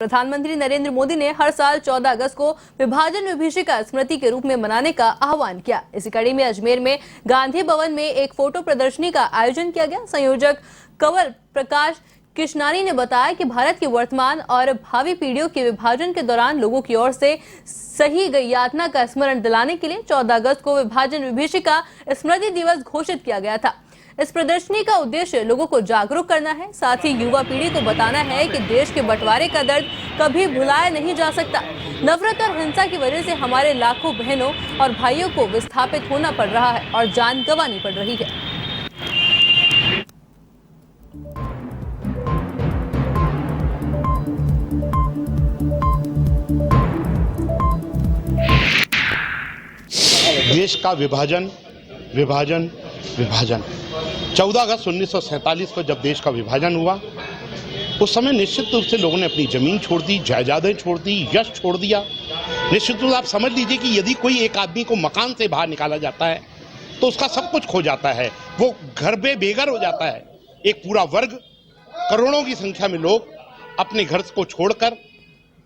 प्रधानमंत्री नरेंद्र मोदी ने हर साल 14 अगस्त को विभाजन विभीषिका स्मृति के रूप में मनाने का आह्वान किया। इसी कड़ी में अजमेर में गांधी भवन में एक फोटो प्रदर्शनी का आयोजन किया गया। संयोजक कंवर प्रकाश कृष्णानी ने बताया कि भारत की वर्तमान और भावी पीढ़ियों के विभाजन के दौरान लोगों की ओर से सही गई यातना का स्मरण दिलाने के लिए 14 अगस्त को विभाजन विभीषिका स्मृति दिवस घोषित किया गया था। इस प्रदर्शनी का उद्देश्य लोगों को जागरूक करना है, साथ ही युवा पीढ़ी को बताना है कि देश के बंटवारे का दर्द कभी भुलाया नहीं जा सकता। नफरत और हिंसा की वजह से हमारे लाखों बहनों और भाइयों को विस्थापित होना पड़ रहा है और जान गंवानी पड़ रही है। देश का विभाजन विभाजन विभाजन 14 अगस्त 1947 को जब देश का विभाजन हुआ, उस समय निश्चित रूप से लोगों ने अपनी जमीन छोड़ दी, जायदादें छोड़ दी, यश छोड़ दिया। निश्चित रूप से आप समझ लीजिए कि यदि कोई एक आदमी को मकान से बाहर निकाला जाता है तो उसका सब कुछ खो जाता है, वो घर पे बेघर हो जाता है। एक पूरा वर्ग, करोड़ों की संख्या में लोग अपने घर को छोड़कर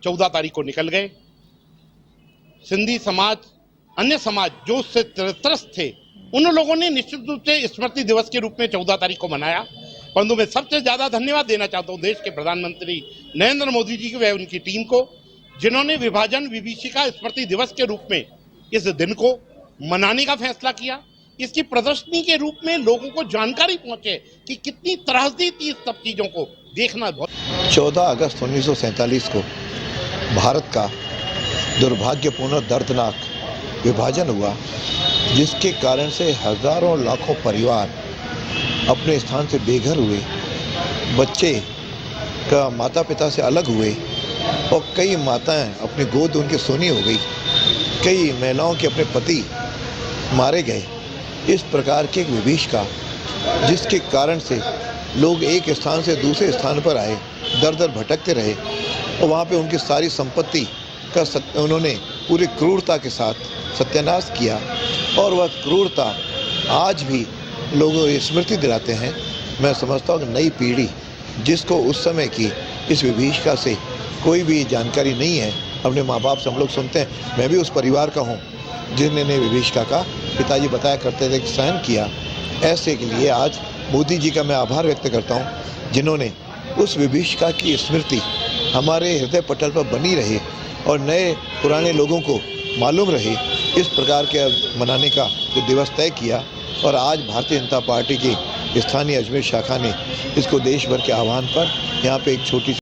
14 तारीख को निकल गए। सिंधी समाज, अन्य समाज जो उससे त्रस्त थे, उन लोगों ने निश्चित रूप से स्मृति दिवस के रूप में 14 तारीख को मनाया। परंतु मैं सबसे ज्यादा धन्यवाद देना चाहता हूं देश के प्रधानमंत्री नरेंद्र मोदी जी की व उनकी टीम को, जिन्होंने विभाजन विभीषिका स्मृति दिवस के रूप में इस दिन को मनाने का फैसला किया। इसकी प्रदर्शनी के रूप में लोगों को जानकारी पहुंचे कि कितनी त्रासदी थी इस सब चीजों को देखना। 14 अगस्त 1947 को भारत का दुर्भाग्यपूर्ण दर्दनाक विभाजन हुआ, जिसके कारण से हजारों लाखों परिवार अपने स्थान से बेघर हुए, बच्चे का माता पिता से अलग हुए और कई माताएं अपनी गोद उनकी सोनी हो गई, कई महिलाओं के अपने पति मारे गए। इस प्रकार के एक विभीषिका जिसके कारण से लोग एक स्थान से दूसरे स्थान पर आए, दर दर भटकते रहे और वहाँ पे उनकी सारी संपत्ति का उन्होंने पूरी क्रूरता के साथ सत्यानाश किया। और वह क्रूरता आज भी लोगों को स्मृति दिलाते हैं। मैं समझता हूँ कि नई पीढ़ी जिसको उस समय की इस विभीषिका से कोई भी जानकारी नहीं है, अपने माँ बाप से हम लोग सुनते हैं। मैं भी उस परिवार का हूँ जिन्होंने विभीषिका का पिताजी बताया करते थे सहन किया। ऐसे के लिए आज मोदी जी का मैं आभार व्यक्त करता हूँ, जिन्होंने उस विभीषिका की स्मृति हमारे हृदय पटल पर बनी रहे और नए पुराने लोगों को मालूम रहे, इस प्रकार के मनाने का जो दिवस तय किया। और आज भारतीय जनता पार्टी की स्थानीय अजमेर शाखा ने इसको देश भर के आह्वान पर यहाँ पे एक छोटी